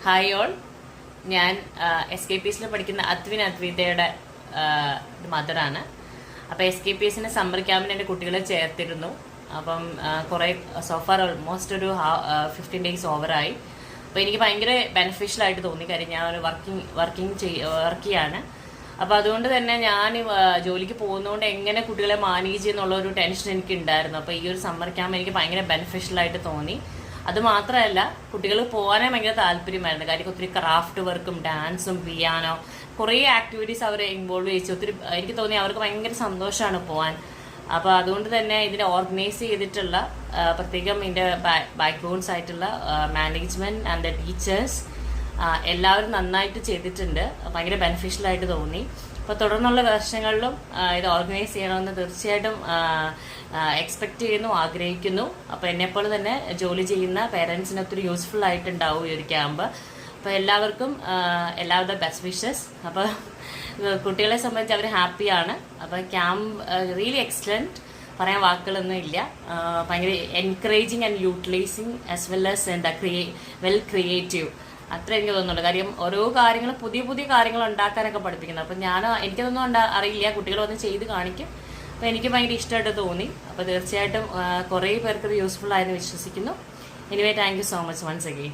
Hi all. ഞാൻ SKPSൽ പഠിക്കുന്ന അദ്വിതയുടെ മദറാണ്. അപ്പോൾ SKPSന് സമ്മർ ക്യാമ്പിന് എൻ്റെ കുട്ടികളെ ചേർത്തിരുന്നു. അപ്പം കുറേ സോഫാർ ഓൾമോസ്റ്റ് ഒരു 15 days ഓവറായി. അപ്പോൾ എനിക്ക് ഭയങ്കര ബെനിഫിഷ്യൽ ആയിട്ട് തോന്നി. കാര്യം ഞാൻ ഒരു വർക്ക് ചെയ്യാണ്. അപ്പോൾ അതുകൊണ്ട് തന്നെ ഞാൻ ജോലിക്ക് പോകുന്നതുകൊണ്ട് എങ്ങനെ കുട്ടികളെ മാനേജ് ചെയ്യുന്നുള്ള ഒരു ടെൻഷൻ എനിക്ക് ഉണ്ടായിരുന്നു. അപ്പോൾ ഈ ഒരു സമ്മർ ക്യാമ്പ് എനിക്ക് ഭയങ്കര ബെനിഫിഷ്യൽ ആയിട്ട് തോന്നി. അത് മാത്രമല്ല, കുട്ടികൾ പോകാനേ ഭയങ്കര താല്പര്യമായിരുന്നു. കാര്യം ഒത്തിരി ക്രാഫ്റ്റ് വർക്കും ഡാൻസും പിയാനോ കുറേ ആക്ടിവിറ്റീസ് അവരെ ഇൻവോൾവ് ചെയ്യിച്ചു. ഒത്തിരി എനിക്ക് തോന്നി അവർക്ക് ഭയങ്കര സന്തോഷമാണ് പോകാൻ. അപ്പോൾ അതുകൊണ്ട് തന്നെ ഇതിനെ ഓർഗനൈസ് ചെയ്തിട്ടുള്ള പ്രത്യേകം ഇതിൻ്റെ ബാക്ക് ബോൺസ് ആയിട്ടുള്ള മാനേജ്മെൻറ്റ് ആൻഡ് ദ ടീച്ചേഴ്സ് എല്ലാവരും നന്നായിട്ട് ചെയ്തിട്ടുണ്ട്. ഭയങ്കര ബെനിഫിഷ്യൽ ആയിട്ട് തോന്നി. അപ്പോൾ തുടർന്നുള്ള വർഷങ്ങളിലും ഇത് ഓർഗനൈസ് ചെയ്യണമെന്ന് തീർച്ചയായിട്ടും എക്സ്പെക്റ്റ് ചെയ്യുന്നു, ആഗ്രഹിക്കുന്നു. അപ്പോൾ എന്നെപ്പോലെ തന്നെ ജോലി ചെയ്യുന്ന പേരൻസിന് ഒത്തിരി യൂസ്ഫുൾ ആയിട്ടുണ്ടാവും ഈ ഒരു ക്യാമ്പ്. അപ്പോൾ എല്ലാവർക്കും എല്ലാവരുടെ ബെസ്റ്റ് വിഷസ്. അപ്പോൾ കുട്ടികളെ സംബന്ധിച്ച് അവർ ഹാപ്പിയാണ്. അപ്പോൾ ക്യാമ്പ് റിയലി എക്സലൻറ്റ്, പറയാൻ വാക്കുകളൊന്നും ഇല്ല. ഭയങ്കര encouraging and utilising as well as എന്താ വെൽ ക്രിയേറ്റീവ്, അത്ര എനിക്ക് തോന്നുന്നുള്ളൂ. കാര്യം ഓരോ കാര്യങ്ങൾ പുതിയ പുതിയ കാര്യങ്ങൾ ഉണ്ടാക്കാനൊക്കെ പഠിപ്പിക്കുന്നത്. അപ്പം എനിക്കതൊന്നും അറിയില്ല, കുട്ടികൾ വന്ന് ചെയ്ത് കാണിക്കും. അപ്പോൾ എനിക്ക് ഭയങ്കര ഇഷ്ടമായിട്ട് തോന്നി. അപ്പോൾ തീർച്ചയായിട്ടും കുറേ പേർക്ക് ഇത് യൂസ്ഫുൾ ആയെന്ന് വിശ്വസിക്കുന്നു. Anyway, thank you so much once again.